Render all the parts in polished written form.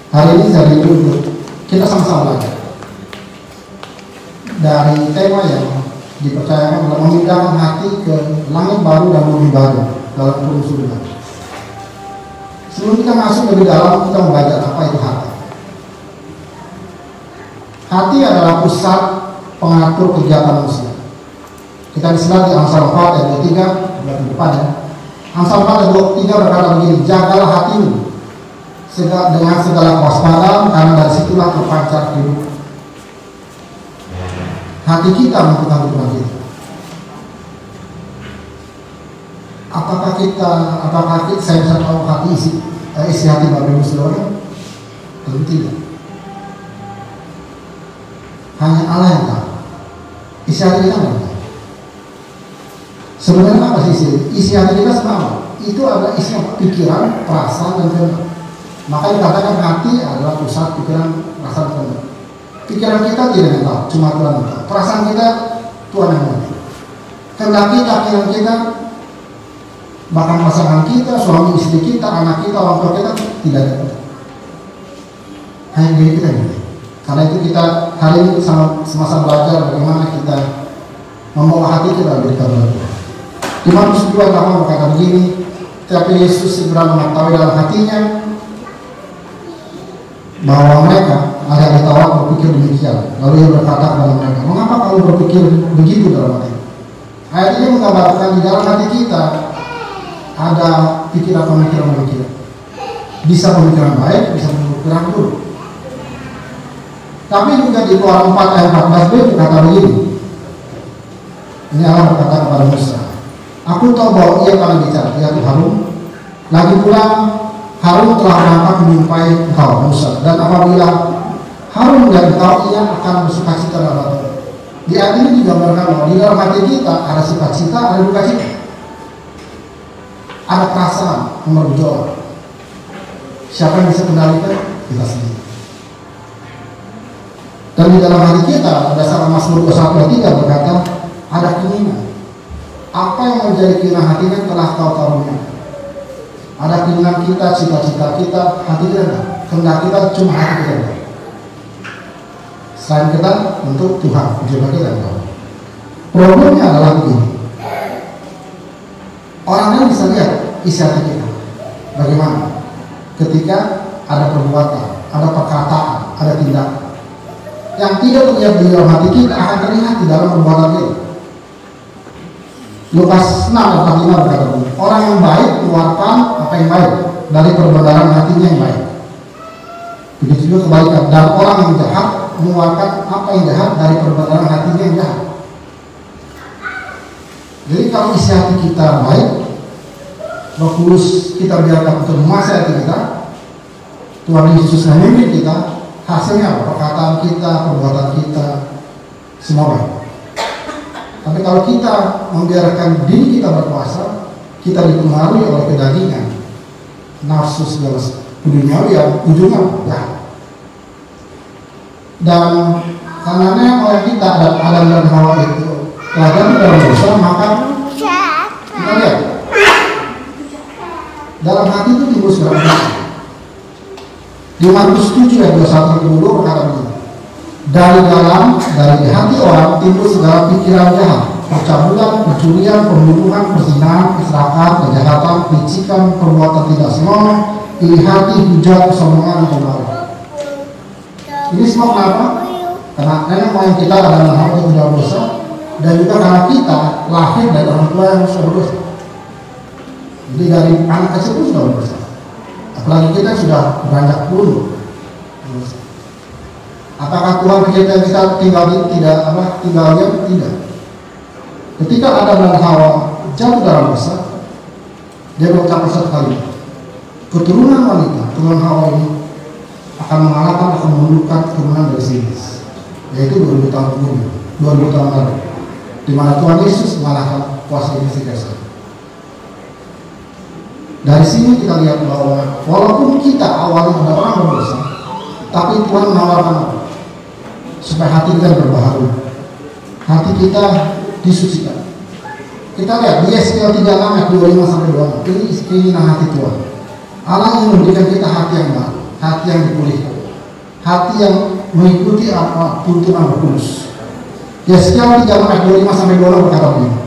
Hari ini saya rindu kita sama-sama belajar dari tema yang dipercayakan adalah memindahkan hati ke langit baru dan bumi baru dalam Kurung Surga. Sebelum kita masuk lebih dalam, kita belajar apa itu hati. Hati adalah pusat pengatur kegiatan manusia. Kita bisa di Amsal 4 ayat 23 di depan ya. Amsal 4 ayat 23 berkata begini, jagalah hatimu dengan segala kewaspadaan, karena dari situlah terpancar kehidupan. Hati kita menentukan kehidupan kita. Apakah saya bisa tahu hati isi hati Bapak Ibu Saudara? Tentu tidak. Hanya Allah yang tahu. Isi hati kita tidak tahu. Sebenarnya apa sih isi hati kita sebenarnya? Itu adalah isi pikiran, perasaan, dan kehendak. Maka dikatakan hati adalah pusat pikiran, perasaan, dan kehendak. Pikiran kita tidak yang tahu, cuma Tuhan yang tahu. Perasaan kita Tuhan yang tahu. Kehendak kita, pikiran kita, bahkan pasangan kita, suami istri kita, anak kita, orang tua kita tidak ada. Hanya diri kita yang tahu. Karena itu kita hari ini semasa belajar bagaimana kita membawa hati kita dari kehendak Tuhan. Di Markus 2 berkata begini, tapi Yesus segera mengetahui dalam hatinya bahwa mereka ada yang ditawar berpikir demikian. Lalu ia berkata kepada mereka, mengapa kamu berpikir begitu dalam hati? Ayat ini menggambarkan di dalam hati kita ada pikiran-pemikiran. Bisa pemikiran baik, bisa pemikiran buruk. Tapi juga di Keluaran 4 ayat 14b berkata begini. Ini Allah berkata kepada Musa, aku tahu bahwa ia akan bicara, yaitu Harun. Lagi pula Harun telah berangkat menjumpai engkau Musa, dan apabila Harun dan engkau, ia akan bersukacita dalam hati. Di ayat ini digambarkan bahwa di dalam hati kita ada sukacita, ada duka cita, ada perasaan yang bergejolak. Siapa yang bisa kendalikan? Kita sendiri. Dan di dalam hati kita, berdasarkan Mazmur 21:3 berkata, ada keinginan. Apa yang menjadi keinginan hati kan telah kau karuniakan. Ada keinginan kita, cita-cita kita, hati kita, kehendak kita cuma hati kita. Selain kita, untuk Tuhan, juga kita tahu. Problemnya adalah begini. Orang lain bisa lihat isi hati kita. Bagaimana? Ketika ada perbuatan, ada perkataan, ada tindakan yang tidak terlihat di dalam hati kita akan terlihat di dalam perbuatan kita. Lukas 6 ayat 5 berkata, orang yang baik mengeluarkan apa yang baik dari perbendaharaan hatinya yang baik. Begitu juga kebaikan. Dan orang yang jahat mengeluarkan apa yang jahat dari perbendaharaan hatinya yang jahat. Jadi kalau isi hati kita baik, Roh Kudus kita biarkan untuk menguasai hati kita, Tuhan Yesus memimpin kita, hasilnya apa? Perkataan kita, perbuatan kita, semua baik. Tapi kalau kita membiarkan diri kita berkuasa, kita dipengaruhi oleh kedagingan, nafsu segala duniawi yang ujungnya jahat. Dan karena oleh kita ada Adam dan Hawa itu telah jatuh dalam dosa, maka kita lihat dalam hati itu timbul segala dosa. Di Markus 7 ayat 21-22 berkata begini, dari hati orang timbul segala pikiran jahat, percabulan, pencurian, pembunuhan, perzinahan, keserakahan, kejahatan, kelicikan, perbuatan tidak senonoh, iri hati, hujat, kesombongan, dan kemaluan. Ini semua kenapa? Karena nenek moyang kita adalah hal yang tidak berdosa, dan juga karena kita lahir dari orang tua yang sudah berdosa. Jadi dari anak kecil pun sudah berdosa. Apalagi kita sudah beranjak puluh. Apakah Tuhan menjadikan kita tinggal diam? Tidak. Ketika Adam dan Hawa jatuh dalam dosa, dia berucap satu kali, keturunan wanita, keturunan Hawa ini akan mengalahkan, akan menundukkan keturunan dari Iblis, yaitu 2000 tahun kemudian, 2000 tahun lalu, di mana Tuhan Yesus mengalahkan kuasa iblis di sana. Dari sini kita lihat bahwa walaupun kita awalnya ada orang berdosa, tapi Tuhan menawarkan apa? Supaya hati kita berbaharu, hati kita disucikan. Kita lihat di Yeskiel 36 ayat 25-26, ini keinginan hati Tuhan. Allah ingin memberikan kita hati yang baru, hati yang dipulihkan, hati yang mengikuti apa tuntunan Roh Kudus. Yesaya 3:25-26 berkata begini,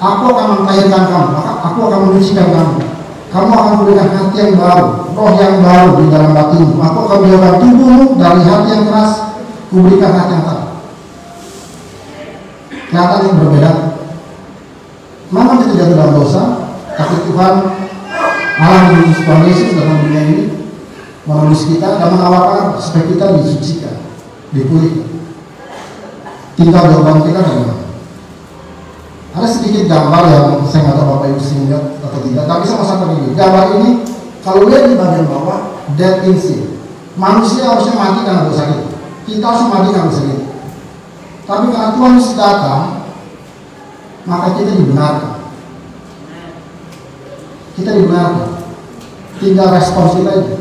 aku akan mentahirkan kamu, aku akan menyucikan kamu, kamu akan memberikan hati yang baru, roh yang baru di dalam batinmu, aku akan menjauhkan tubuhmu dari hati yang keras, kuberikan hati yang taat. Kelihatan yang berbeda. Memang kita jatuh dalam dosa, tapi Tuhan Allah mengutus Tuhan Yesus dalam dunia ini, menulis kita dan menawarkan supaya kita disucikan, dipulihkan. Tinggal jawaban kita bagaimana? Ada sedikit gambar yang saya nggak tahu Bapak Ibu sih lihat atau tidak, tapi sama-sama ini. Gambar ini kalau lihat di bagian bawah, dead in sin. Manusia harusnya mati karena dosa kita. Kita harus mati karena dosa kita. Tapi karena Tuhan Yesus datang, maka kita dibenarkan. Kita dibenarkan. Tinggal respons kita aja.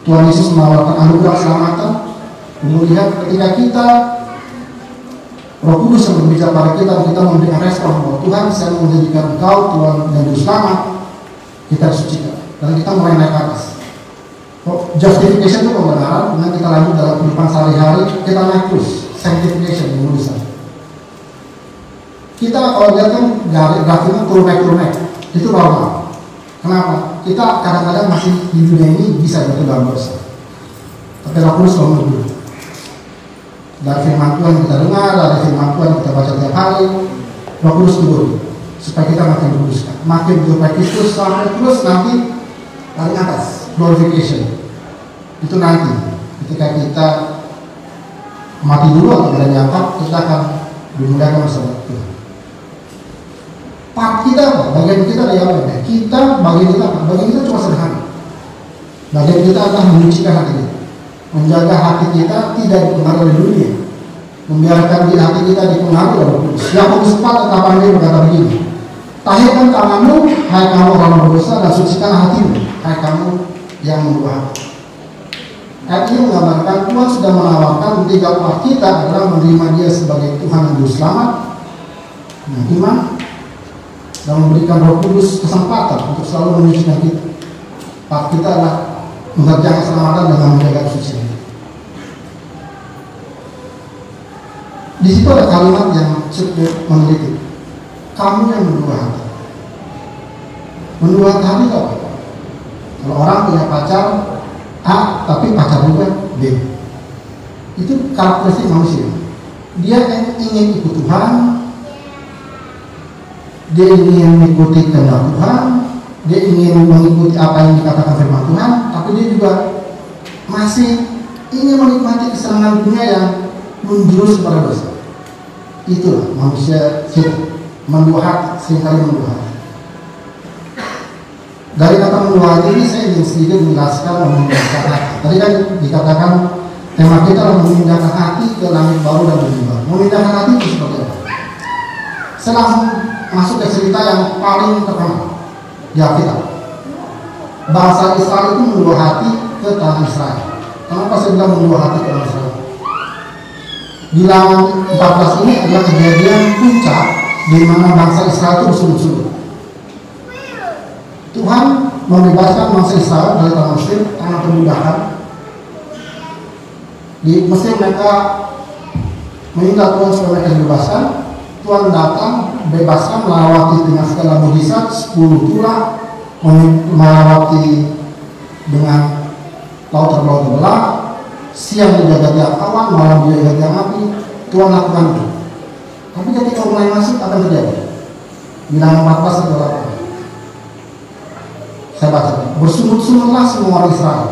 Tuhan Yesus menawarkan anugerah keselamatan. Kemudian ketika kita Roh Kudus yang berbicara pada kita memberikan respon bahwa Tuhan, saya mau menjadikan Engkau Tuhan dan Juru Selamat, kita disucikan dan kita mulai naik ke atas. Justification itu pembenaran, kemudian kita lanjut dalam kehidupan sehari-hari, kita naik terus. Sanctification, penulisan. Kita kalau lihat kan grafiknya turun naik, itu normal. Kenapa? Kita kadang-kadang masih di dunia ini bisa jatuh dalam dosa. Tapi Roh Kudus selalu dulu. Dari firman Tuhan kita dengar, dari firman Tuhan kita baca tiap hari, Roh Kudus turun supaya kita makin dikuduskan, makin menyerupai Kristus sampai terus nanti paling atas, glorification. Itu nanti ketika kita mati dulu atau tidak diangkat, kita akan dimuliakan bersama Tuhan. Part kita apa? Bagian kita ada apa? Bagian kita apa? Bagian kita cuma sederhana. Bagian kita adalah menyucikan hati kita, menjaga hati kita tidak dipengaruhi oleh dunia, membiarkan hati kita dipengaruhi oleh Roh Kudus. Yakobus 4:8 berkata begini, tahirkan tanganmu, hai kamu orang berdosa, dan sucikan hatimu, hai kamu yang mendua hati. Ayat ini menggambarkan Tuhan sudah menawarkan tiga part kita adalah menerima Dia sebagai Tuhan dan Juru Selamat, iman, dan memberikan Roh Kudus kesempatan untuk selalu menyucikan kita. Part kita adalah mengerjakan keselamatan dengan menjaga kesucian. Di situ ada kalimat yang cukup menggelitik. Kamu yang mendua hati. Mendua hati itu apa? Kalau orang punya pacar A, tapi pacar juga B. Itu karakteristik manusia. Dia ingin ikut Tuhan, dia ingin mengikuti kehendak Tuhan, dia ingin mengikuti apa yang dikatakan firman Tuhan, tapi dia juga masih ingin menikmati kesenangan dunia yang menjurus kepada dosa. Itulah manusia kita, mendua hati, seringkali mendua hati. Dari kata mendua hati ini saya ingin sedikit menjelaskan memindahkan hati. Tadi kan dikatakan tema kita adalah memindahkan hati ke langit baru dan bumi baru. Memindahkan hati itu seperti apa? Saya langsung masuk ke cerita yang paling terkenal di Alkitab. Bangsa Israel itu mendua hati ke tanah Israel. Kenapa saya bilang mendua hati ke tanah Israel? Bilangan 14 ini adalah kejadian puncak di mana bangsa Israel itu bersulut-sulut. Tuhan membebaskan bangsa Israel dari tanah Mesir, tanah perbudakan. Di Mesir mereka meminta Tuhan supaya mereka dibebaskan. Tuhan datang, bebaskan, melawati dengan segala mukjizat, 10 tulah, melawati dengan laut terbelah, siang dijaga tiap awan, malam dijaga tiap api. Tuhan lakukan itu. Tapi ketika mulai masuk akan terjadi. Bilangan 14 adalah apa? Saya baca, bersungut-sungutlah semua orang Israel.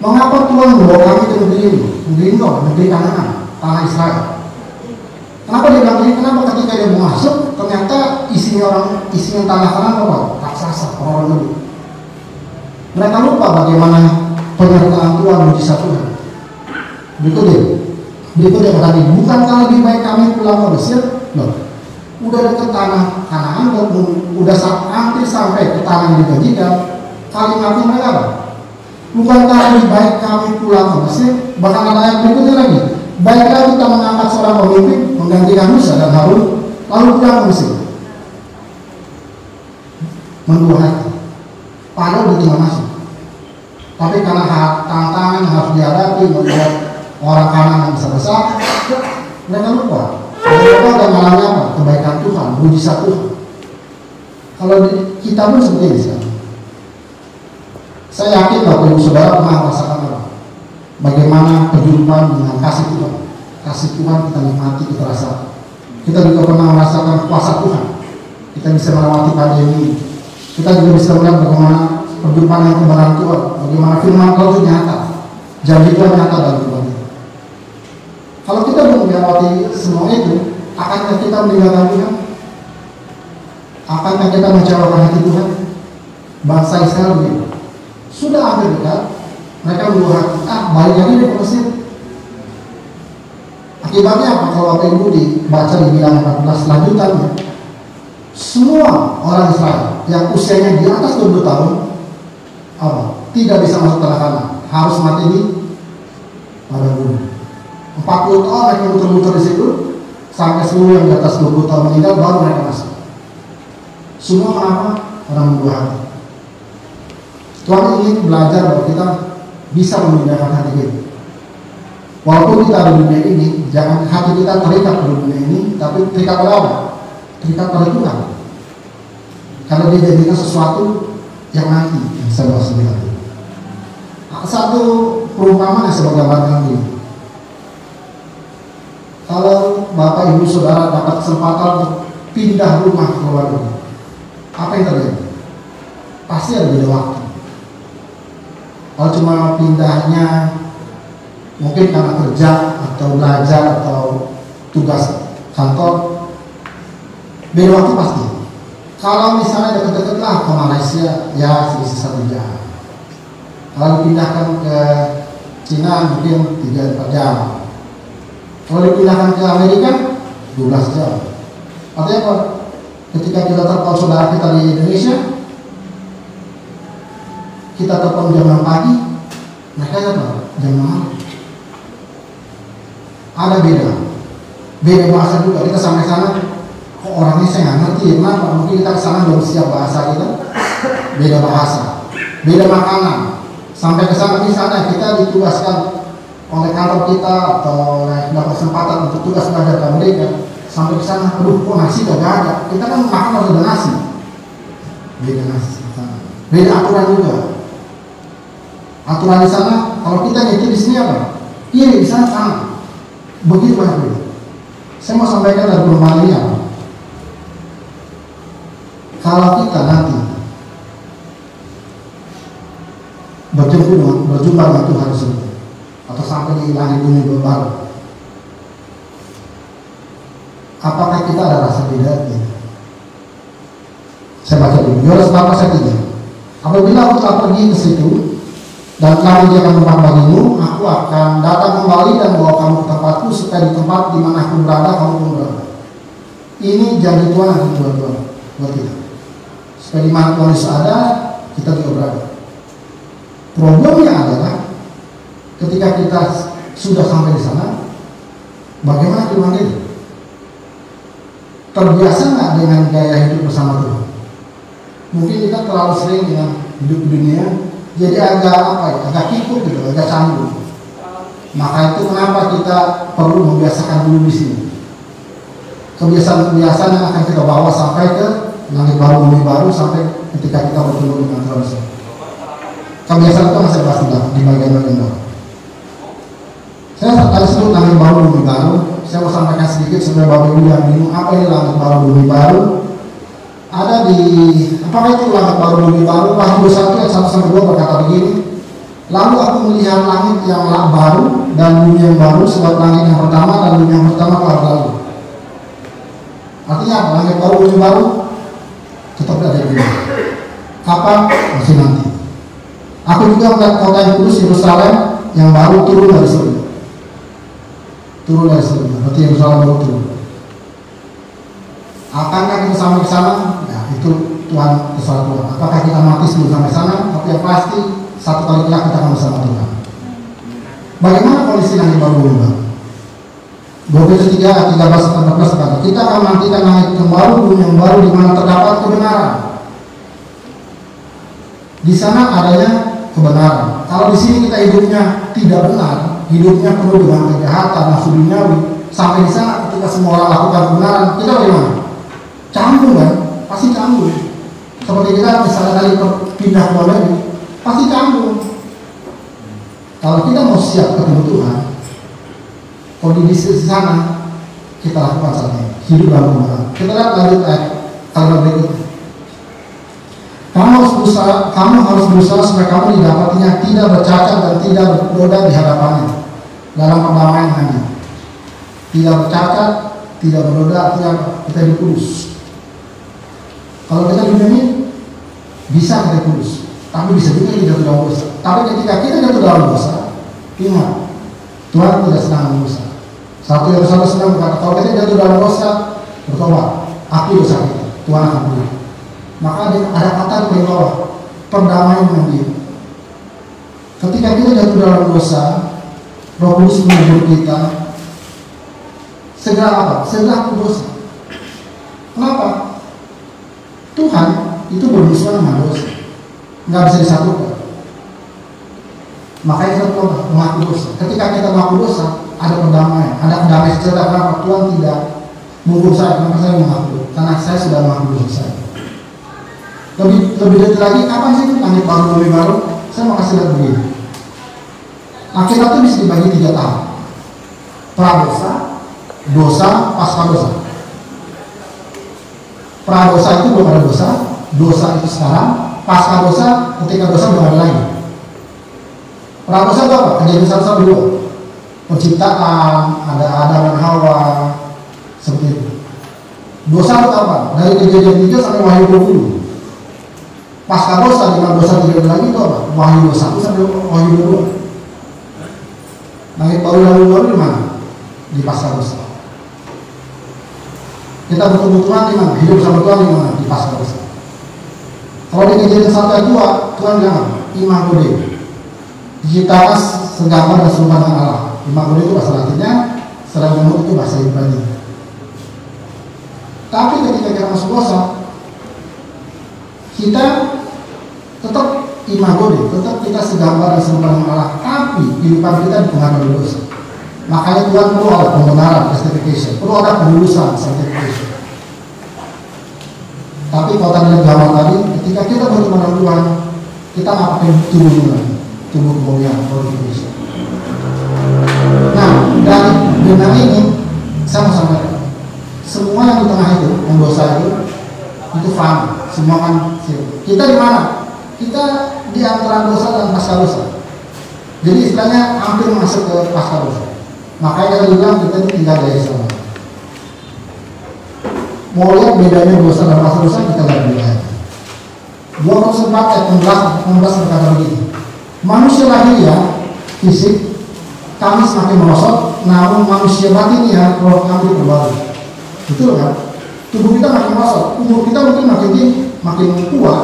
Mengapa Tuhan membawa kami ke negeri ini? Negeri ini, negeri Kanaan, tanah Israel. Kenapa dia bilang ini? Kenapa ketika dia mau masuk, ternyata isinya tanah Kanaan apa? Raksasa, orang-orang dulu. Mereka lupa bagaimana penyertaan Tuhan, mujizat Tuhan. Berikutnya berkata, bukankah lebih baik kami pulang ke Mesir? Loh, udah dekat tanah Kanaan, udah hampir sampai ke tanah yang dijanjikan. Kalimatnya mereka apa? Bukankah lebih baik kami pulang ke Mesir? Bahkan ada ayat berikutnya lagi, baiklah kita mengangkat seorang pemimpin menggantikan Musa dan Harun, lalu pulang ke Mesir. Mendua hati, padahal di tengah masuk. Tapi karena tantangan yang harus dihadapi melihat orang kanan yang besar-besar, mereka lupa. Mereka akan mengalami apa? Kebaikan Tuhan, mujizat Tuhan. Kalau kita pun seperti ini sekarang. Saya yakin bahwa ibu saudara pernah merasakan apa? Bagaimana perjumpaan dengan kasih Tuhan. Kasih Tuhan kita nikmati, kita rasakan. Kita juga pernah merasakan kuasa Tuhan. Kita bisa melewati pandemi. Kita juga bisa melihat bagaimana perjumpaan yang kebenaran Tuhan, bagaimana firman Tuhan itu nyata, janji Tuhan nyata dalam Tuhan. Kalau kita belum melewati semua itu, akankah kita meninggalkan Tuhan? Akankah kita mengecewakan hati Tuhan? Bangsa Israel begitu. Sudah hampir dekat, mereka berdoa, balik lagi dari Mesir. Akibatnya apa? Kalau Bapak Ibu dibaca di Bilangan 14 lanjutannya, semua orang Israel yang usianya di atas 20 tahun tidak bisa masuk tanah Kanaan, harus mati di padang gurun. 40 tahun mereka muter-muter di situ sampai seluruh yang di atas 20 tahun meninggal baru mereka masuk. Semua kenapa? Orang membuah hati. Tuhan ingin belajar bahwa kita bisa memindahkan hati kita. Walaupun kita ada di dunia ini, jangan hati kita terikat pada dunia ini, tapi terikat pada apa? Terikat pada Tuhan. Karena dia jadikan sesuatu yang nanti yang saya bahas lebih lanjut. Satu perumpamaan yang sebagai gambaran ini. Kalau Bapak Ibu Saudara dapat kesempatan untuk pindah rumah ke luar negeri, apa yang terjadi? Pasti ada beda waktu. Kalau cuma pindahnya mungkin karena kerja atau belajar atau tugas kantor, beda waktu pasti. Kalau misalnya dekat-dekat lah ke Malaysia, ya selisih 1 jam. Kalau dipindahkan ke Cina mungkin 3-4 jam. Kalau dipindahkan ke Amerika 12 jam. Artinya apa? Ketika kita telepon saudara kita di Indonesia, kita telepon jam 6 pagi, mereka apa? Jam 6 malam. Ada beda bahasa juga. Kita sampai sana, kok orangnya saya nggak ngerti ya, kenapa? Mungkin kita kesana belum siap bahasa kita, beda bahasa, beda makanan. Sampai kesana misalnya kita ditugaskan oleh kantor kita atau dapat kesempatan untuk tugas belajar ke Amerika, sampai kesana, aduh kok nasi gak ada. Kita kan makan harus ada nasi, beda nasi. Beda aturan juga. Aturan di sana, kalau kita nyetir di sini apa? Kiri, di sana sama. Begitu banyak beda. Saya mau sampaikan dari perumpamaan ini apa? Kalau kita nanti berjumpa dengan Tuhan tersebut, atau sampai di langit bumi baru, apakah kita ada rasa beda? Saya baca dulu. Yohanes 4:3. Apabila aku telah pergi ke situ dan telah menyediakan tempat bagimu, aku akan datang kembali dan bawa kamu ke tempatku, supaya di tempat di mana aku berada, kamu pun berada. Ini janji Tuhan yang buat kita. Supaya di mana Tuhan Yesus ada, kita juga berada. Problemnya adalah ketika kita sudah sampai di sana, bagaimana Tuhan itu? Terbiasa nggak dengan gaya hidup bersama Tuhan? Mungkin kita terlalu sering dengan hidup di dunia, jadi agak kikuk gitu, agak canggung. Maka itu kenapa kita perlu membiasakan dulu di sini. Kebiasaan-kebiasaan yang akan kita bawa sampai ke langit baru, bumi baru, sampai ketika kita bertemu dengan Tuhan. Kebiasaan itu masih bahas di bagian-bagian bawah. Saya tadi sebut langit baru, bumi baru. Saya mau sampaikan sedikit supaya Bapak Ibu yang bingung apa ini langit baru, bumi baru. Ada di apakah itu langit baru, bumi baru? Wahyu 1 ayat 1-2 berkata begini. Lalu aku melihat langit yang baru dan bumi yang baru, sebab langit yang pertama dan bumi yang pertama telah berlalu. Artinya apa? Langit baru, bumi baru tetap ada di dunia. Kapan? Masih nanti. Aku juga melihat kota yang kudus, Yerusalem yang baru turun dari surga. Turun dari surga. Berarti Yerusalem baru turun. Akankah kita sampai ke sana? Ya, itu Tuhan, terserah Tuhan. Apakah kita mati sebelum sampai sana? Tapi yang pasti satu kali kelak kita akan bersama Tuhan. Bagaimana kondisi langit baru bumi baru? 2 Petrus 3 13-14 berkata, kita akan menantikan langit yang baru, bumi yang baru, di mana terdapat kebenaran. Di sana adanya kebenaran. Kalau di sini kita hidupnya tidak benar, hidupnya penuh dengan kejahatan, nafsu duniawi, sampai di sana ketika semua orang lakukan kebenaran, kita bagaimana? Canggung kan? Pasti canggung. Seperti kita misalnya kali pindah ke luar negeri, pasti canggung. Kalau kita mau siap ketemu Tuhan, kondisi di sana kita lakukan saat ini, hidup dalam kebenaran. Kita lihat lanjut kalimat berikutnya. Kamu harus berusaha supaya kamu didapatinya tidak bercacat dan tidak bernoda di hadapannya dalam perdamaian dengan Dia. Tidak bercacat, tidak bernoda, artinya kita hidup kudus. Kalau kita dunia ini bisa kita kudus, tapi bisa juga kita jatuh dalam dosa. Tapi ketika kita jatuh dalam dosa, ingat Tuhan tidak senang dengan dosa. 1 Yohanes 1 berkata, kalau kita jatuh dalam dosa, bertobat, akui dosa kita, Tuhan akan ampuni. Maka ada kata di bawah, perdamaian dengan Dia. Ketika kita jatuh dalam dosa, Roh Kudus menegur kita, segera apa? Segera aku dosa. Kenapa? Tuhan itu bermusuhan dengan dosa, nggak bisa disatukan. Makanya kita perlu mengaku dosa. Ketika kita mengaku dosa, ada perdamaian, ada damai sejahtera. Kenapa? Tuhan tidak menghukum saya, kenapa saya mengaku? Karena saya sudah mengaku dosa saya. Lebih detail lagi, kapan sih langit baru bumi baru? Saya mau kasih lihat begini. Akhirat itu bisa dibagi 3 tahap: pradosa, dosa, pasca dosa. Pradosa itu belum ada dosa, dosa itu sekarang, pasca dosa ketika dosa belum ada lagi. Pradosa itu apa? Kejadian 1-2. Penciptaan, ada Adam dan Hawa, seperti itu. Dosa itu apa? Dari kejadian 3 sampai Wahyu 20. Pasca dosa, dengan dosa tidak lagi itu apa? Wahyu 1 sampai Wahyu 2. Langit baru lalu baru di mana? Di pasca dosa. Kita bertemu Tuhan di mana? Hidup bersama Tuhan di mana? Di pasca dosa. Kalau di kejadian 1-2, Tuhan bilang Imago Dei, diciptakan segambar dan serupa dengan Allah. Imago Dei itu bahasa Latinnya, sedangkan itu bahasa Ibrani. Tapi ketika kita masuk dosa, kita tetap Imago Dei, tetap kita segambar dan serupa dengan Allah, tapi kehidupan kita dipengaruhi oleh dosa. Makanya Tuhan perlu ada pembenaran, justification, perlu ada penulusan, sanctification. Tapi kalau tadi gambar tadi, ketika kita bertemu dengan Tuhan, kita nggak pakai tubuh kemuliaan, glorification. Nah, dari benar ini saya mau sampaikan, semua yang di tengah itu, yang dosa itu fana, semua kan kita di mana? Kita di antara dosa dan pasca dosa. Jadi istilahnya hampir masuk ke pasca dosa. Makanya kita bilang kita ini tinggal dari sama. Mau lihat bedanya dosa dan pasca dosa, kita lihat bedanya. 24 ayat 16 berkata begini, manusia lahiriah fisik kami semakin merosot, namun manusia batinnya roh kami berbaru. Betul kan? Tubuh kita makin merosot, umur kita mungkin makin tua,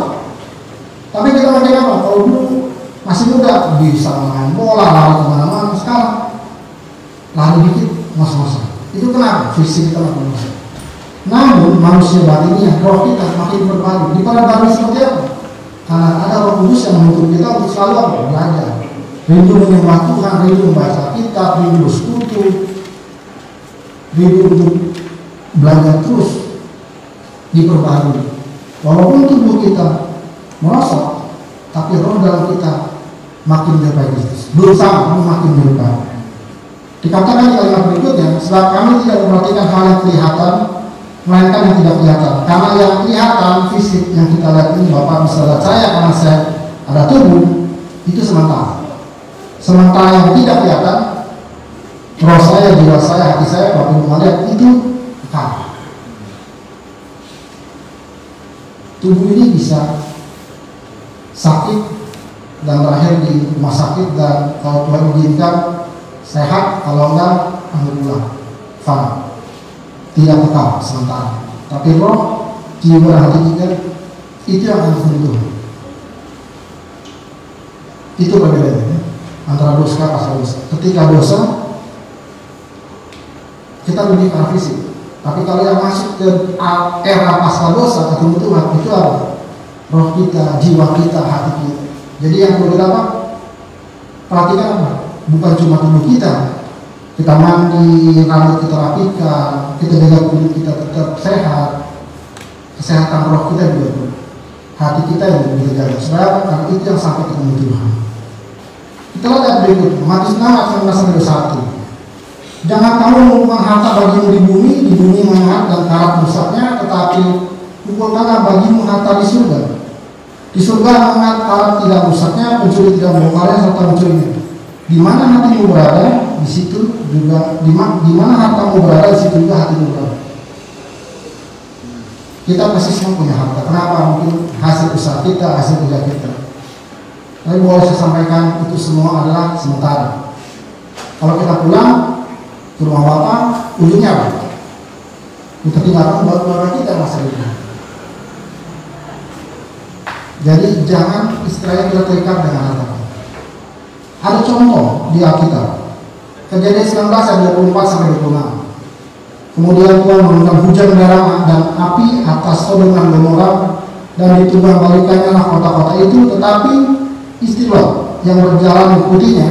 tapi kita makin apa? Kalau dulu masih muda bisa main bola, lari kemana-mana, sekarang lari dikit ngos-ngosan. Itu kenapa? Fisik kita makin merosot. Namun manusia batinnya, roh kita makin berbaru. Diperbarui seperti apa? Karena ada Roh Kudus yang menuntun kita untuk selalu apa? Belajar. Rindu menyembah Tuhan, rindu membaca kitab, rindu bersekutu, rindu untuk belajar terus, diperbarui. Walaupun tubuh kita merosot, tapi roh dalam kita makin diperbaiki. Berusaha makin diperbaiki. Dikatakan di kalimat berikutnya, sebab kami tidak memperhatikan hal yang kelihatan, melainkan yang tidak kelihatan. Karena yang kelihatan fisik yang kita lihat ini, Bapak bisa lihat saya karena saya ada tubuh, itu sementara. Sementara yang tidak kelihatan, roh saya, jiwa saya, hati saya, Bapak melihat itu kekal. Tubuh ini bisa sakit dan terakhir di rumah sakit, dan kalau Tuhan izinkan sehat, kalau enggak alhamdulillah fana, tidak kekal sementara. Tapi roh, jiwa dan hati kita itu yang akan terbentuk. Itu perbedaannya antara dosa dan pasca dosa. Ketika dosa kita lebih ke fisik, tapi kalau yang masuk ke era pasca dosa ketemu Tuhan, itu apa? Roh kita, jiwa kita, hati kita Jadi yang perlu kita apa? Perhatikan apa? Bukan cuma tubuh kita mandi, rambut kita rapikan, kita jaga kulit kita tetap sehat, kesehatan roh kita juga, hati kita yang kita jaga. Supaya karena itu yang sampai ketemu Tuhan. Kita lihat berikut, Matius 6 ayat 19-21. Jangan kamu mengumpulkan harta bagimu di bumi menghangat dan karat rusaknya, tetapi kumpulkanlah bagimu harta di surga. Di surga menghangat karat tidak rusaknya, pencuri tidak membongkarnya serta mencurinya. Di mana hatimu berada, di situ juga di mana hartamu berada, di situ juga hatimu berada. Kita pasti semua punya harta. Kenapa? Mungkin hasil usaha kita, hasil kerja kita. Tapi boleh saya sampaikan itu semua adalah sementara. Kalau kita pulang ke rumah Bapak, ujungnya apa? Kita tinggalkan buat keluarga kita masa depan. Jadi jangan istilahnya kita terikat dengan harta. Ada contoh di Alkitab. Kejadian 19 ayat 24-26. Kemudian Tuhan menurunkan hujan merah dan api atas Sodom dan Gomora, dan ditumbang balikannya lah kota-kota itu, tetapi istilah yang berjalan mengikutinya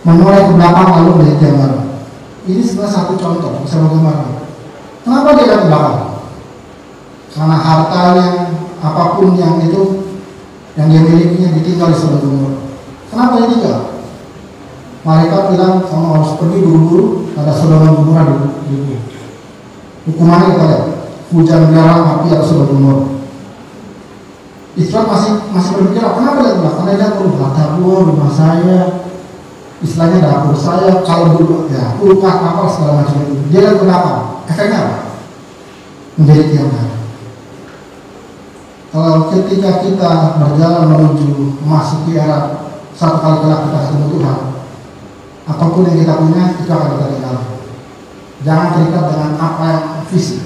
menoleh ke belakang lalu menjadi jamar. Ini sebenarnya satu contoh bisa bagaimana. Kenapa dia ke belakang? Karena hartanya apapun yang itu yang dia milikinya ditinggal di Sodom dan Gomora. Kenapa dia tinggal? Malaikat bilang kamu harus pergi buru-buru, ada Sodom dan Gomora di hukumannya kita lihat, hujan belerang api atau Sodom dan Gomora. Israel masih berpikir kenapa dia bilang? Karena dia perlu harta gua, rumah saya, istilahnya dapur saya, kalau dulu ya kulkas kapal segala macam itu. Dia lihat kenapa? Efeknya apa? Menjadi tiang hari. Kalau ketika kita berjalan menuju memasuki era satu kali kelak kita ketemu Tuhan, apapun yang kita punya itu akan kita tinggalkan. Jangan terikat dengan apa yang fisik.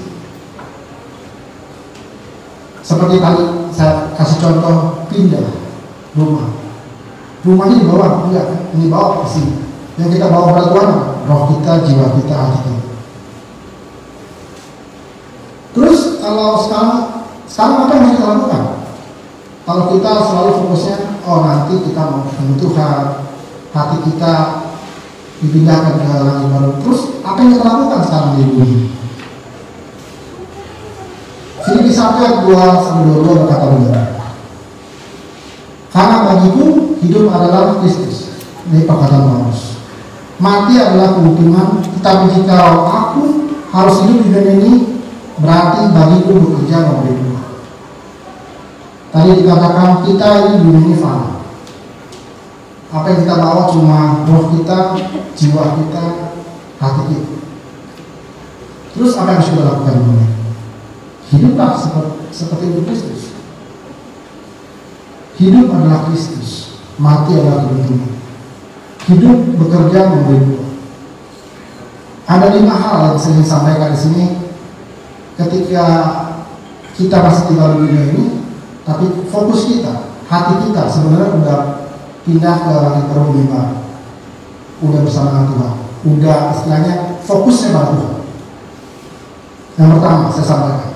Seperti tadi saya kasih contoh pindah rumah. Rumahnya dibawa, enggak, ini bawa ke sini. Yang kita bawa pada Tuhan, roh kita, jiwa kita, hati kita. Terus kalau sekarang apa yang harus kita lakukan? Kalau kita selalu fokusnya, oh nanti kita mau ketemu Tuhan, hati kita dipindahkan ke langit baru. Terus apa yang kita lakukan sekarang di bumi? Filipi 1 ayat 2-22 berkata begini. Karena bagiku hidup adalah Kristus. Ini perkataan Paulus. Mati adalah keuntungan, tetapi jika aku harus hidup di dunia ini, berarti bagiku bekerja memberi Tuhan. Tadi dikatakan kita ini dunia ini fana. Apa yang kita bawa cuma roh kita, jiwa kita, hati kita. Terus apa yang harus kita lakukan ini? Hiduplah seperti itu Kristus. Hidup adalah Kristus, mati adalah keuntungan. Hidup bekerja memberi Tuhan. Ada 5 hal yang saya ingin sampaikan di sini. Ketika kita masih tinggal di dunia ini, tapi fokus kita, hati kita sebenarnya udah pindah ke langit baru bumi baru. Udah bersama dengan Tuhan. Udah istilahnya fokusnya pada Tuhan. Yang pertama saya sampaikan,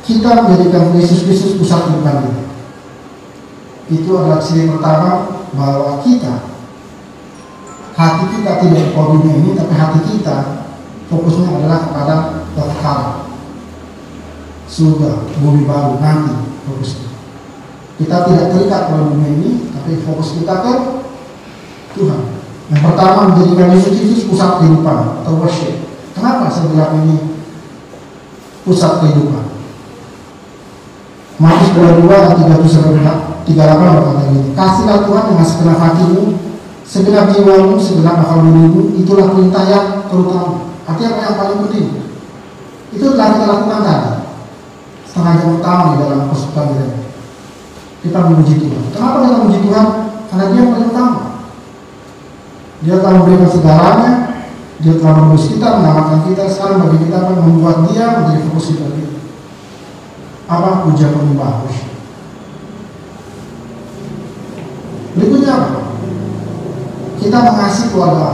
kita menjadikan Yesus Kristus pusat kehidupan kita. Itu adalah ciri pertama bahwa hati kita tidak di dunia ini, tapi hati kita fokusnya adalah kepada kekekalan, surga, bumi baru nanti fokusnya. Kita tidak terikat pada dunia ini, tapi fokus kita ke Tuhan. Yang pertama menjadikan Yesus Kristus pusat kehidupan atau worship. Kenapa saya bilang ini pusat kehidupan? Matius 22 ayat 37-38 berkata ini, kasihlah Tuhan dengan segenap hatimu, segenap jiwamu, segenap akal budimu. Itulah perintah yang terutama. Artinya apa yang paling penting? Itu telah kita lakukan tadi setengah jam pertama di dalam persekutuan kita. Kita memuji Tuhan. Kenapa kita memuji Tuhan? Karena Dia yang paling utama. Dia telah memberikan segalanya. Dia telah menebus kita, menyelamatkan kita. Sekarang bagi kita akan membuat Dia menjadi fokus hidup kita. Apa? Puja penyembah. Berikutnya apa? Kita mengasihi keluarga.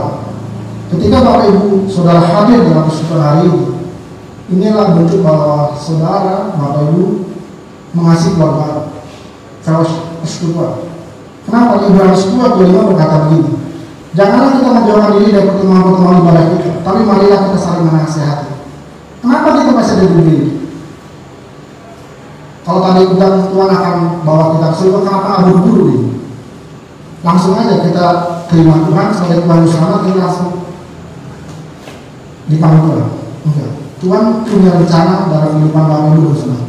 Ketika Bapak Ibu Saudara hadir dalam persekutuan hari ini, inilah bentuk bahwa saudara, Bapak Ibu mengasihi keluarga, fellowship, persekutuan. Kenapa? Ibrani 10:25 berkata begini, janganlah kita menjauhkan diri dari pertemuan-pertemuan ibadah kita, tapi marilah kita saling menasihati. Kenapa kita masih ada di dunia ini? Kalau tadi Tuhan akan bawa kita ke surga, kenapa nggak buru-buru ini? Langsung aja kita terima Tuhan sebagai Tuhan Selamat, kita langsung dipanggil Tuhan. Enggak. Tuhan punya rencana dalam kehidupan kami dulu semua.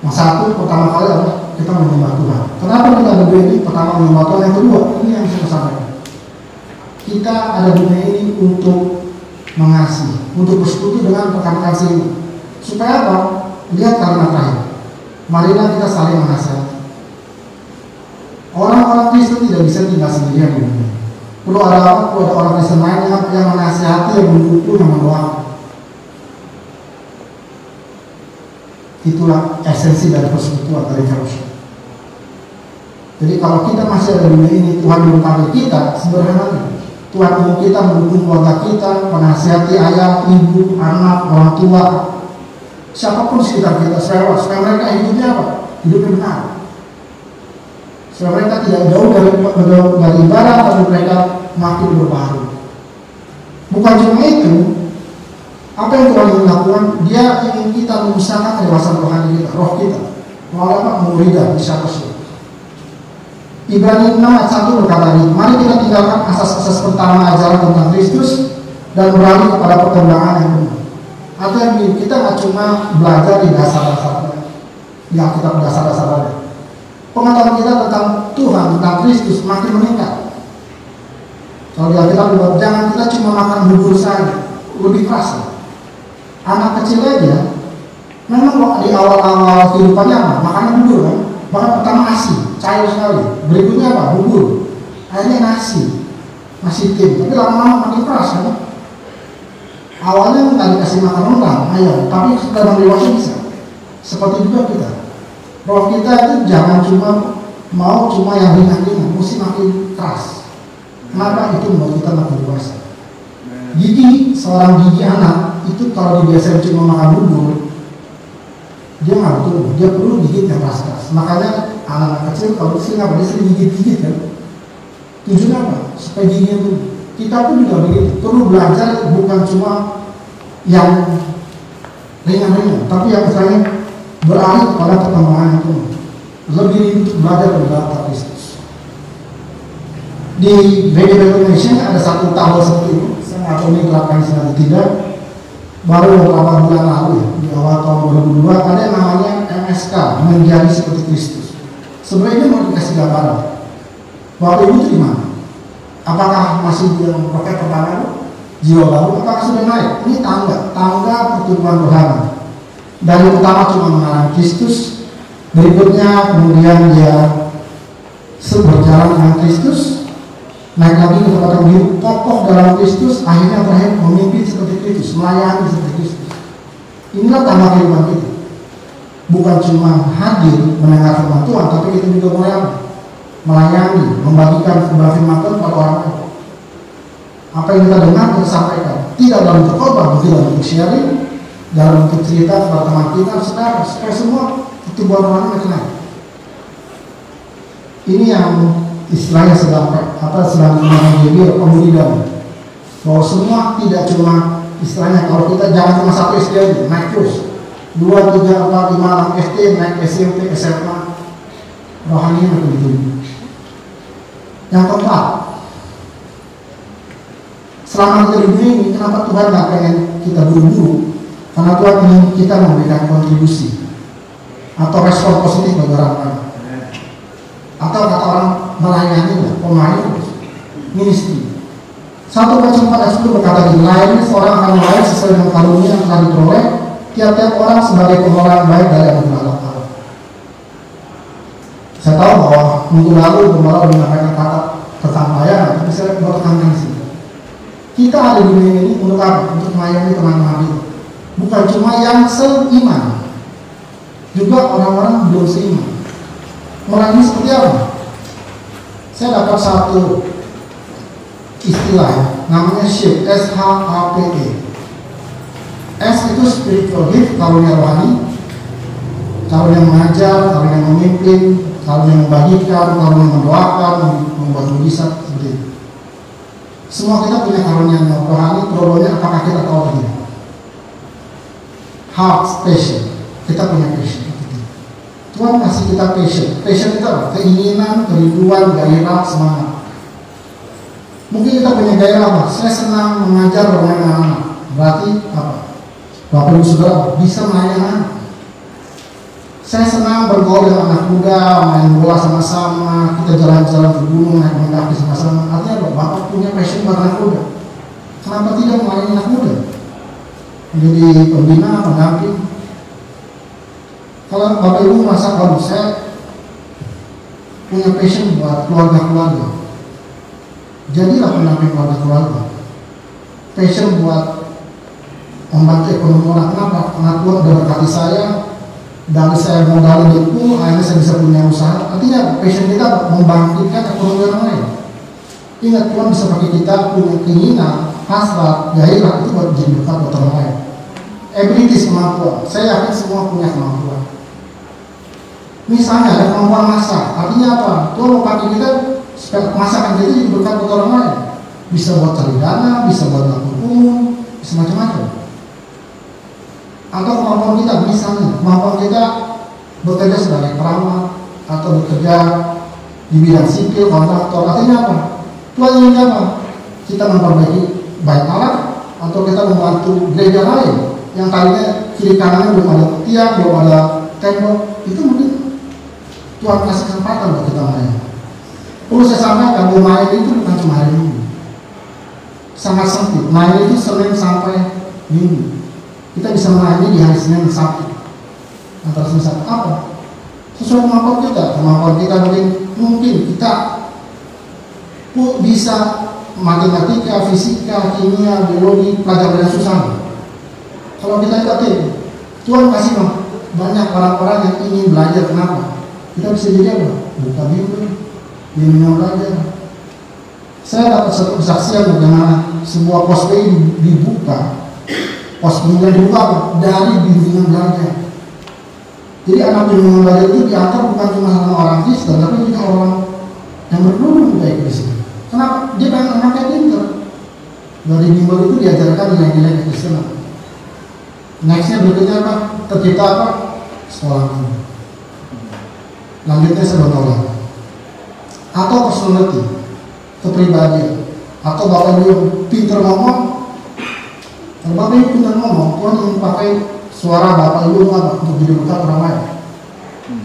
Yang satu, pertama kali adalah kita menyembah Tuhan. Kenapa kita ada dunia ini? Pertama menyembah Tuhan. Yang kedua, ini yang saya sampaikan. Kita ada dunia ini untuk mengasihi, untuk bersekutu dengan rekan-rekan sini. Supaya apa? Lihat kalimat terakhir. Marilah kita saling menasihati. Orang-orang Kristen tidak bisa tinggal sendirian di dunia. Perlu ada apa? Perlu ada orang Kristen lain yang menasihati, yang mendukung, yang mendoakan. Itulah esensi dari persekutuan, dari fellowship. Jadi kalau kita masih ada di dunia ini, Tuhan belum panggil kita, sederhana. Tuhan mau kita mendukung keluarga kita, menasihati ayah, ibu, anak, orang tua, siapapun sekitar kita, supaya mereka hidupnya apa? Hidupnya benar. Supaya mereka tidak jauh dari ibadah, tapi mereka makin berbaharu. Bukan cuma itu, apa yang Tuhan ingin lakukan? Dia ingin kita mengusahakan kedewasaan rohani kita, roh kita, melalui apa? Muridah, discipleship. Ibrani 6 ayat 1 berkata ini, mari kita tinggalkan asas-asas pertama ajaran tentang Kristus dan beralih kepada perkembangan yang benar. Artinya kita nggak cuma belajar di dasar-dasarnya, di Alkitab dasar-dasarnya. Pengetahuan kita tentang Tuhan, tentang Kristus makin meningkat. Kalau di Alkitab juga, jangan kita cuma makan bubur saja, lebih keras. Anak kecil aja, memang di awal-awal kehidupannya apa? Makannya bubur kan? Bahkan pertama nasi, cair sekali. Berikutnya apa? Bubur. Akhirnya nasi tim. Tapi lama-lama makin keras kan? Awalnya nggak dikasih makan rendang, ayam, tapi setelah dewasa bisa. Seperti juga kita. Roh kita itu jangan cuma yang ringan-ringan, mesti makin keras. Kenapa? Itu membuat kita makin dewasa. Gigi, seorang gigi anak itu kalau dibiasakan cuma makan bubur, dia nggak betul, dia perlu gigit yang keras-keras. Makanya anak-anak kecil kalau sering apa? Dia sering gigit-gigit kan. Tujuannya apa? Supaya giginya tuh. Kita pun juga begitu, perlu belajar bukan cuma yang ringan-ringan, tapi yang misalnya beralih pada perkembangan itu. Lebih untuk belajar tentang Kristus. Di Bible Indonesia ada satu tahun seperti itu, saya nggak tahu ini diterapkan atau tidak. Baru beberapa bulan lalu ya, di awal tahun 2002 ada yang namanya MSK, menjadi seperti Kristus. Sebenarnya mau dikasih gambaran. Bapak Ibu itu di mana? Apakah masih yang pakai pertama jiwa baru? Apakah sudah naik? Ini tangga pertumbuhan rohani. Dari utama cuma mengenal Kristus, berikutnya kemudian dia berjalan dengan Kristus, naik lagi ke tempat yang hidup kokoh dalam Kristus, akhirnya terakhir memimpin seperti Kristus, melayani seperti Kristus. Inilah tangga kehidupan kita. Bukan cuma hadir mendengar firman Tuhan, tapi kita juga mulai melayani, membagikan firman Tuhan kepada orang lain. Apa yang kita dengar kita sampaikan, tidak dalam bentuk khotbah, tidak dalam bentuk sharing, dalam bentuk cerita kepada teman kita, supaya semua pertumbuhan rohani makin naik. Ini yang istilahnya sedang menjadi pemuridan, bahwa semua tidak cuma istilahnya, kalau kita jangan cuma satu SD aja, naik terus 2, 3, 4, 5, 6 SD, naik SMP, SMA, rohaninya makin tinggi. Yang keempat, selama kita di dunia ini, kenapa Tuhan gak pengen kita buru-buru? Karena Tuhan ingin kita memberikan kontribusi atau respon positif bagi orang lain, atau kata orang melayani, pemain ministry. 1 Korintus 4 ayat 10 berkata, melayani seorang akan melayani sesuai dengan karunia yang telah diperoleh tiap-tiap orang sebagai pengolahan baik dari anugerah Allah. Saya tahu bahwa minggu lalu Gembala menyampaikan kata tentang pelayanan, tapi saya mau tekankan di sini. Kita ada di dunia ini untuk apa? Untuk melayani teman-teman kita. Bukan cuma yang seiman, juga orang-orang belum seiman. Melayani seperti apa? Saya dapat satu istilah, namanya SHAPE, S-H-A-P-E. S itu spiritual gift, karunia rohani. Kalau yang mengajar, kalau yang memimpin, kalau yang membagikan, kalau yang mendoakan, membuat mujizat, seperti itu. Semua kita punya karunia yang rohani, problemnya apakah kita tahu atau tidak? Heart, passion. Kita punya passion. Tuhan kasih kita passion. Passion itu apa? Keinginan, kerinduan, gairah, semangat. Mungkin kita punya gairah apa? Saya senang mengajar bermain anak-anak. Berarti apa? Bapak Ibu Saudara bisa melayani anak. Saya senang bergaul dengan anak muda, main bola sama-sama, kita jalan-jalan ke gunung, naik mendaki sama-sama. Artinya apa? Bapak punya passion buat anak muda. Kenapa tidak melayani anak muda? Menjadi pembina, pendamping. Kalau Bapak Ibu merasa kalau saya punya passion buat keluarga-keluarga, jadilah pendamping keluarga-keluarga. Passion buat membantu ekonomi orang. Kenapa? Karena Tuhan sudah berkati saya. Dari saya modal itu, akhirnya saya bisa punya usaha. Artinya passion kita membangkitkan ekonomi orang lain. Ingat, Tuhan bisa pakai kita punya keinginan, hasrat, gairah itu buat jadi berkat buat orang lain. Abilities, kemampuan. Saya yakin semua punya kemampuan. Misalnya ada kemampuan masak. Artinya apa? Tuhan mau pakai kita supaya masakan kita jadi berkat buat orang lain. Bisa buat cari dana, bisa buat dapur umum, bisa macam-macam. Atau kemampuan kita, misalnya kemampuan kita bekerja sebagai perawat atau bekerja di bidang sipil, kontraktor. Artinya apa? Tuhan ingin apa? Kita memperbaiki baik alat atau kita membantu gereja lain yang tadinya kiri kanannya belum ada tiang, belum ada tembok. Itu mungkin Tuhan kasih kesempatan buat kita main. Perlu saya sampaikan bahwa main itu bukan cuma hari Minggu, sangat sempit. Main itu Senin sampai Minggu. Kita bisa melayani di hari Senin dan Sabtu. Antara Senin Sabtu apa? Sesuai kemampuan kita. Kemampuan kita mungkin kita bisa matematika, fisika, kimia, biologi, pelajaran yang susah. Kalau kita ikutin, Tuhan kasih banyak orang-orang yang ingin belajar. Kenapa? Kita bisa jadi apa? Buka Bible, dia belajar. Saya dapat satu kesaksian bagaimana sebuah pos dibuka. Pos bimbingan dibuka apa? Dari bimbingan belajar. Jadi anak bimbingan belajar itu diantar bukan cuma sama orang Kristen, tapi juga orang yang berkerudung kayak Kristen. Kenapa? Dia pengen anaknya pintar. Dari bimbel itu diajarkan nilai-nilai Kristenan. Nextnya berikutnya apa? Tercipta apa? Sekolah minggu. Lanjutnya sebetulnya. Atau personality, kepribadian. Atau Bapak Ibu pintar ngomong. Kalau Bapak Ibu pintar ngomong, Tuhan ingin pakai suara Bapak Ibu apa? Untuk jadi berkat orang lain.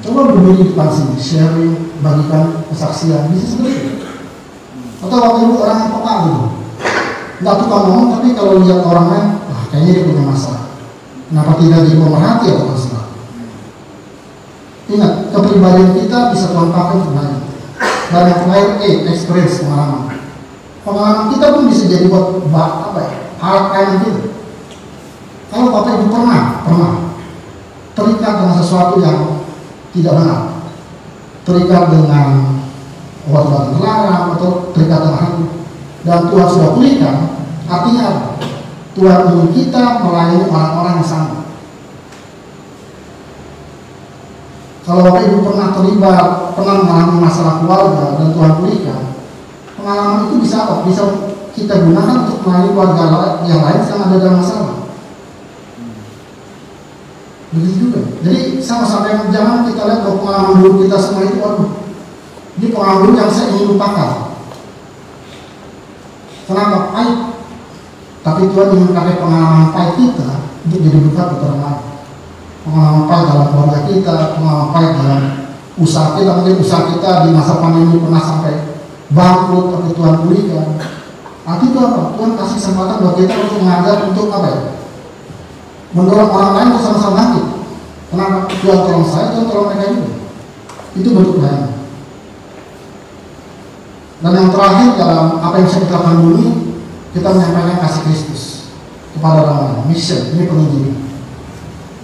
Coba berdiri di depan sini, sharing, bagikan kesaksian, bisa seperti itu. Atau Bapak Ibu orang yang peka gitu. Nggak tukang ngomong, tapi kalau lihat orang lain, kayaknya dia punya masalah. Kenapa tidak jadi pemerhati atau masalah? Ingat, kepribadian kita bisa Tuhan pakai untuk lain. Dan yang terakhir, experience, pengalaman. Pengalaman kita pun bisa jadi buat apa ya? Alat kain kita. Kalau Bapak Ibu pernah terikat dengan sesuatu yang tidak benar, terikat dengan obat-obatan terlarang atau terikat dengan hantu, dan Tuhan sudah pulihkan, artinya apa? Tuhan ingin kita melayani orang-orang yang sama. Kalau Bapak Ibu pernah terlibat, pernah mengalami masalah keluarga dan Tuhan pulihkan, pengalaman itu bisa apa? Bisa kita gunakan untuk melayani keluarga yang lain yang ada dalam masalah. Begitu juga. Jadi sama-sama yang jangan kita lihat bahwa pengalaman dulu kita semua itu, ini pengalaman dulu yang saya ingin lupakan. Kenapa? Pahit. Tapi Tuhan ingin pakai pengalaman pahit kita untuk jadi berkat untuk orang lain. Pengalaman pahit dalam keluarga kita, pengalaman pahit dalam usaha kita, mungkin usaha kita di masa pandemi pernah sampai bangkrut, tapi Tuhan pulihkan. Arti itu apa? Tuhan kasih kesempatan buat kita untuk mengajar, untuk apa ya? Mendorong orang lain untuk sama-sama bangkit. Kenapa? Tuhan tolong saya, Tuhan tolong mereka juga. Itu bentuk lain. Dan yang terakhir dalam apa yang saya katakan dulu, kita menyampaikan kasih Kristus kepada orang lain. Mission, ini penginjilan.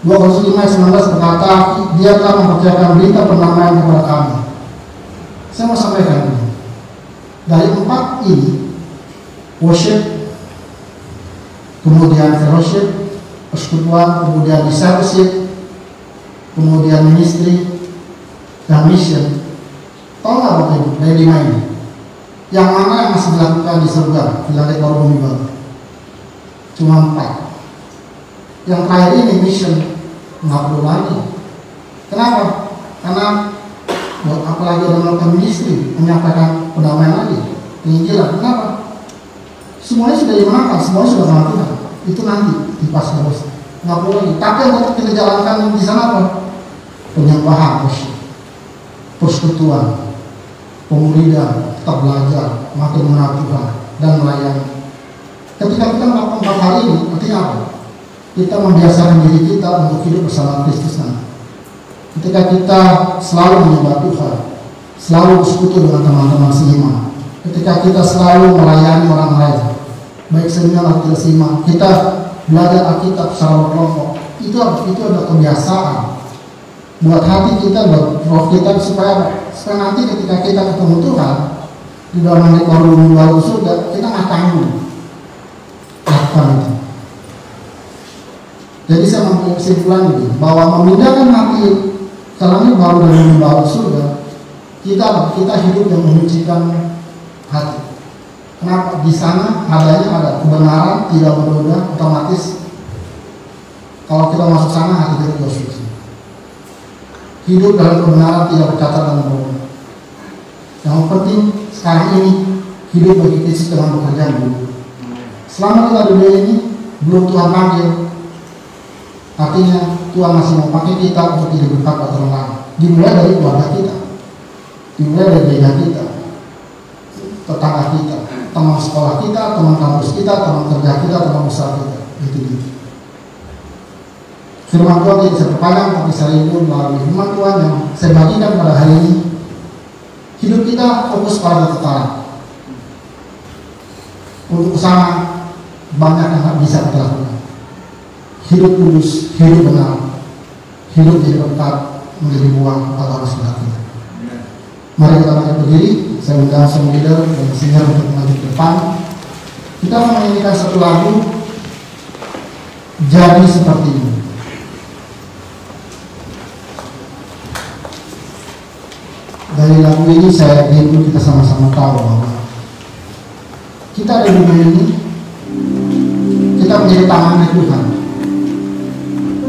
2 Korintus 5:19 berkata, Dia telah mempercayakan berita pendamaian kepada kami. Saya mau sampaikan ini. Dari 4 ini, worship, kemudian fellowship, persekutuan, kemudian discipleship, kemudian ministry, dan mission. Tahu nggak Bapak Ibu dari 5 ini? Yang mana yang masih dilakukan di surga, di langit baru bumi baru? Cuma 4. Yang terakhir ini mission, nggak perlu lagi. Kenapa? Karena buat apalagi ada melakukan ministry, menyampaikan pendamaian lagi, penginjilan. Kenapa? Semuanya sudah dimenangkan, semuanya sudah melakukan. Itu nanti di pasca dosa. Nggak perlu lagi. Tapi yang tetap kita jalankan di sana apa? Penyembahan, persekutuan, pemuridan, tetap belajar, makin mengenal Tuhan, dan melayani. Ketika kita melakukan 4 hal ini, artinya apa? Kita membiasakan diri kita untuk hidup bersama Kristus nanti. Ketika kita selalu menyembah Tuhan, selalu bersekutu dengan teman-teman seiman, ketika kita selalu melayani orang lain, baik seiman atau tidak seiman, kita belajar Alkitab secara berkelompok, itu adalah kebiasaan buat hati kita, buat roh kita, supaya nanti ketika kita ketemu Tuhan di dalam langit baru bumi baru surga, kita nggak tanggung lakukan itu. Jadi saya mempunyai kesimpulan ini, bahwa memindahkan hati ke langit baru dan bumi baru surga, kita hidup yang menyucikan hati. Kenapa? Di sana ada kebenaran, tidak berdosa, otomatis kalau kita masuk sana hati kita juga suci. Hidup dalam kebenaran, tidak bercacat dan bohong. Yang penting sekarang ini hidup bagi Kristus dengan pekerjaan dulu. Selama kita di dunia ini belum Tuhan panggil, artinya Tuhan masih mau pakai kita untuk jadi berkat buat orang lain. Dimulai dari keluarga kita, dimulai dari gereja kita, tetangga kita, teman sekolah kita, teman kampus kita, teman kerja kita, teman usaha kita. Itu dia. Firman Tuhan tidak bisa terpanjang, tapi saya ingin melalui firman Tuhan yang saya bagikan pada hari ini, hidup kita fokus pada tataran. Untuk kesana banyak yang bisa kita lakukan. Hidup kudus, hidup benar, hidup jadi berkat, menjadi buah buat orang sebelah kita. Mari kita berdiri. Saya undang semua leader dan senior untuk maju ke depan. Kita akan menyanyikan satu lagu, Jadi Seperti Ini. Dari lagu ini saya ingin kita sama-sama tahu bahwa kita ada di dunia ini, kita menjadi tangannya Tuhan,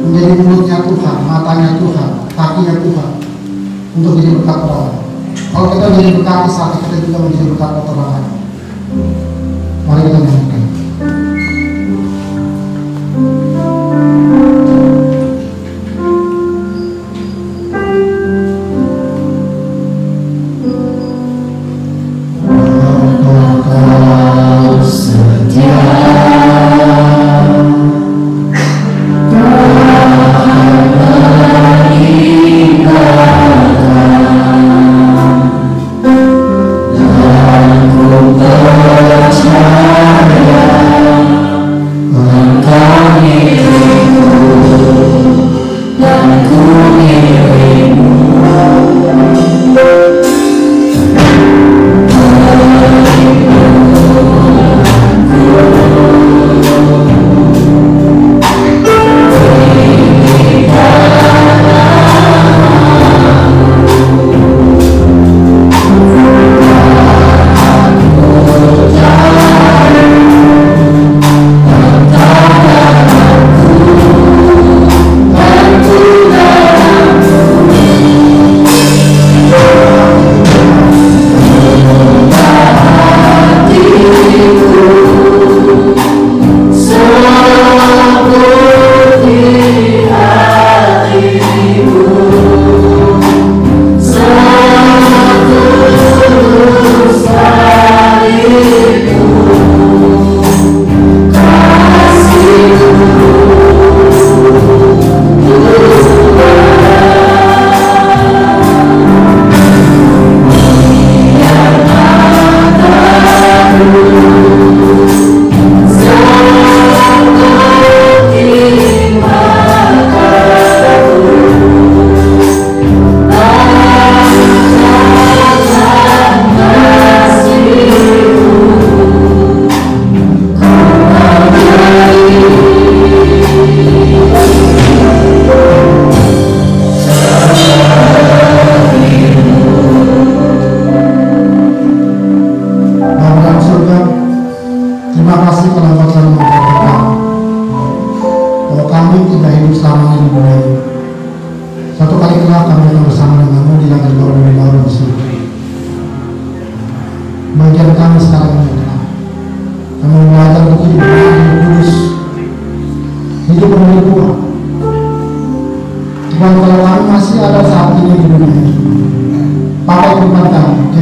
menjadi mulutnya Tuhan, matanya Tuhan, kakinya Tuhan, untuk jadi berkat orang. Kalau kita jadi berkat, saat kita juga menjadi berkat orang lain. Mari kita nyanyikan. Percaya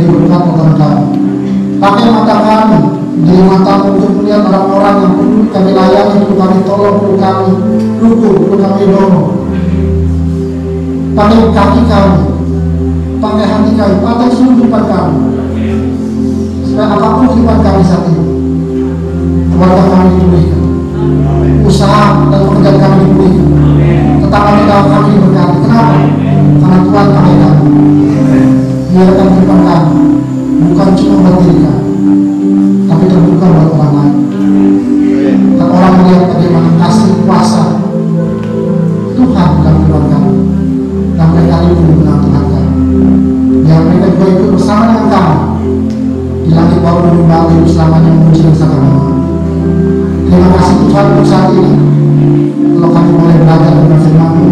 berkat Tuhan kami. Pakai mata kami, jadi matamu untuk melihat orang-orang yang perlu kami layani, perlu kami tolong, perlu kami dukung, perlu kami dorong. Pakai kaki kami, pakai hati kami, pakai seluruh kehidupan kami, supaya apapun kehidupan kami saat ini, keluarga kami dipulihkan, usaha dan pekerjaan kami dipulihkan, tetangga kami diberkati. Kenapa? Karena Tuhan pakai kami. Biarkan kehidupan kami bukan cuma buat diri kami, tapi terbuka buat orang lain. Dan orang melihat bagaimana kasih kuasa Tuhan dalam kehidupan kami, dan mereka itu benar Tuhan kami. Biar mereka juga ikut bersama dengan kami di langit baru dan baru hidup selamanya memuji dan sangat memuji. Terima kasih Tuhan untuk saat ini. Kalau kami boleh belajar dengan firman-Mu,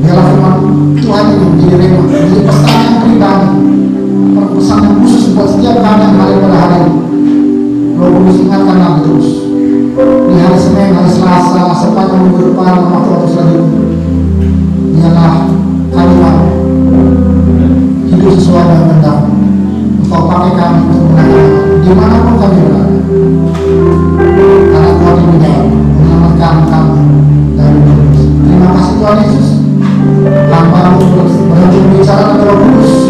biarlah firman Tuhan ini menjadi rema, menjadi pesan yang pribadi, pesan yang khusus buat setiap kami yang hari pada hari ini. Roh Kudus ingatkanlah terus di hari Senin, hari Selasa, sepanjang minggu depan, dan waktu-waktu selanjutnya. Biarlah kami mau hidup sesuai dengan kehendak. Engkau pakai kami untuk menangani dimanapun kami berada. Karena Tuhan yang menjawab, menyelamatkan kami dari dosa. Terima kasih Tuhan Yesus. Hamba-Mu berhenti bicara dengan Roh Kudus.